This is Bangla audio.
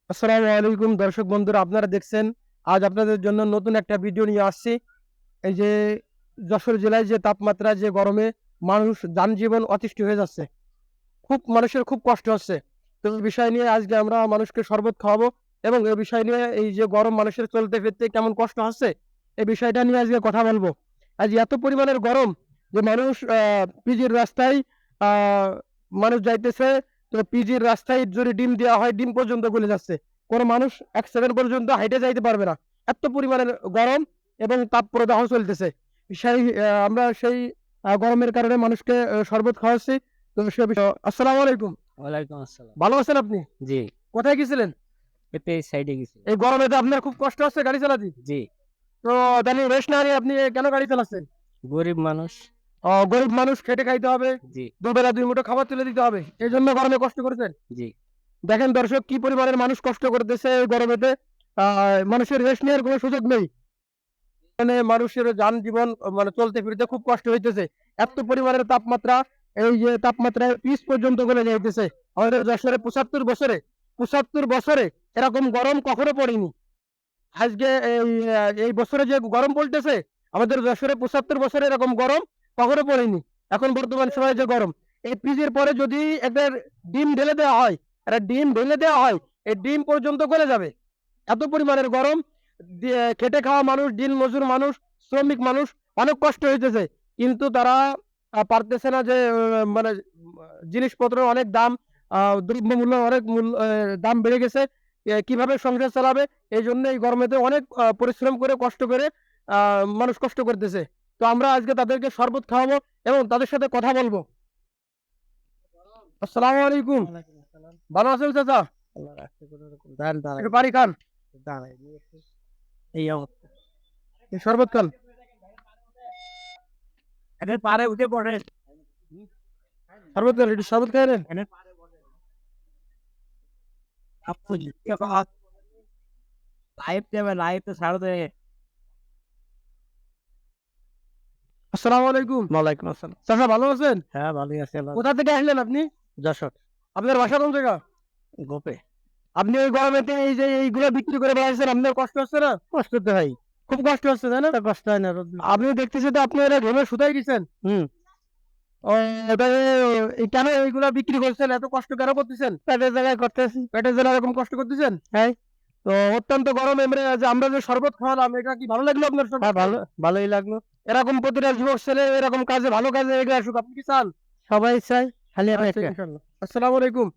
আসসালামু আলাইকুম দর্শক বন্ধুরা, আপনারা দেখছেন আজ আপনাদের জন্য নতুন একটা ভিডিও নিয়ে আসছি। এই যে যশোর জেলায় যে তাপমাত্রা, যে গরমে মানুষ যানজীবন অতিষ্ঠ হয়ে যাচ্ছে, খুব মানুষের খুব কষ্ট হচ্ছে। তো এই বিষয় নিয়ে আজকে আমরা মানুষকে শরবত খাওয়াবো এবং এই বিষয় নিয়ে এই যে গরম মানুষের চলতে ফিরতে কেমন কষ্ট হচ্ছে এই বিষয়টা নিয়ে আজকে কথা বলবো। আজ এত পরিমাণের গরম যে মানুষ পিজির রাস্তায় আহ মানুষ যাইতেছে। তো পিজির রাস্তায় যদি ডিম দেওয়া হয়, ডিম পর্যন্ত গলে যাচ্ছে। কোনো মানুষ 1 সেকেন্ড পর্যন্ত হাইটে যাইতে পারবে না, এত পরিমাণের গরম এবং তাপ প্রদাহ চলতেছে। সেই আমরা সেই গরমের কারণে মানুষকে শরবত খাওয়াচ্ছি। তো সে বিষয়, আসসালামু আলাইকুম। ওয়ালাইকুম আসসালাম। ভালো আছেন আপনি? জি, কোথায় গেছিলেন? এই সাইডে গেছি। এই গরমে তো আপনার খুব কষ্ট হচ্ছে গাড়ি চালাতে। জি, তো তাহলে রেস্ট না নিয়ে আপনি কেন গাড়ি চালাচ্ছেন? গরিব মানুষ। গরিব মানুষ, খেটে খাইতে হবে, জি, দুবেলা দুই মুঠো খাবার তুলে দিতে হবে, এই জন্য গরমে কষ্ট করেছেন। জি, দেখেন দর্শক, কি পরিমাণের মানুষ কষ্ট করতেছে এই গরমেতে। মানুষের রেস্ট নেওয়ার কোনো সুযোগ নেই। মানে মানুষের জীবন মানে চলতে ফিরতে খুব কষ্ট হইতেছে, এত পরিমাণের তাপমাত্রা। এই যে তাপমাত্রায় 20 পর্যন্ত গলে যাইতেছে। আমাদের যশোরে 75 বছরে এরকম গরম কখনো পড়েনি। আজকে এই বছরে যে গরম পড়তেছে, আমাদের যশোরে 75 বছরে এরকম গরম কখনো পড়েনি। এখন বর্তমান সময়ে যে গরম, এই ফ্রিজের পরে যদি একটা ডিম ঢেলে দেওয়া হয়, এই ডিম পর্যন্ত গলে যাবে, এত পরিমাণের গরম। খেটে খাওয়া মানুষ, দিন মজুর মানুষ, শ্রমিক মানুষ অনেক কষ্ট হইতেছে, কিন্তু তারা পারতেছে না। যে মানে জিনিসপত্র অনেক দাম, দ্রব্যমূল্য অনেক দাম বেড়ে গেছে। কিভাবে সংসার চালাবে, এই জন্য এই গরমেতে অনেক পরিশ্রম করে কষ্ট করে মানুষ কষ্ট করতেছে। তো আমরা আজকে তাদেরকে শরবত খাওয়াবো এবং তাদের সাথে কথা বলবো। আসসালামু আলাইকুম। ওয়ালাইকুম আসসালাম। ভালো আছেন চাচা? আল্লাহ রাখতে কোনো রকম দান দাঁড়াই একটু পানি খান, দাঁড়াই নিয়ে এই অবস্থা। এই শরবত খান। এদের পারে উঠে পড়ে। শরবত খান, একটু শরবত খাই নেন। এদের পারে বসে। আপু জি, লাইভ দেবে, লাইভ তো ছাড়ো দে। আসসালামু আলাইকুম। ওয়ালাইকুম আসসালাম। চাচা ভালো আছেন? হ্যাঁ, ভালোই আছে আল্লাহ। কোথা থেকে আসলেন আপনি? যশোর আপনার বাসা কোন জায়গা? গোপে। আপনি ওই গরমেতে এই যে এইগুলো বিক্রি করে বেড়াচ্ছেন, আপনার কষ্ট হচ্ছে না? কষ্ট তো হয়, খুব কষ্ট হচ্ছে, তাই না? তা কষ্ট হয় না রোদ না। আপনি দেখতেছি তো আপনি এরা ঘেমে শুধাই গেছেন। হুম, ও, এবারে কেন এইগুলা বিক্রি করছেন, এত কষ্ট কেন করতেছেন? পেটের জায়গায় করতেছি। পেটের জন্য এরকম কষ্ট করতেছেন? হ্যাঁ, তো অত্যন্ত গরম, আমরা যে শরবত খাওয়ালাম, এটা কি ভালো লাগলো আপনার হ্যাঁ, শরবত? ভালোই লাগলো। এরকম প্রতিটা যুবক ছেলে এরকম কাজে, ভালো কাজে এগিয়ে আসুক, আপনি কি চান? সবাই চাই, খালি আমি আচ্ছা, একটা। ইনশাল্লাহ। আসসালামু আলাইকুম।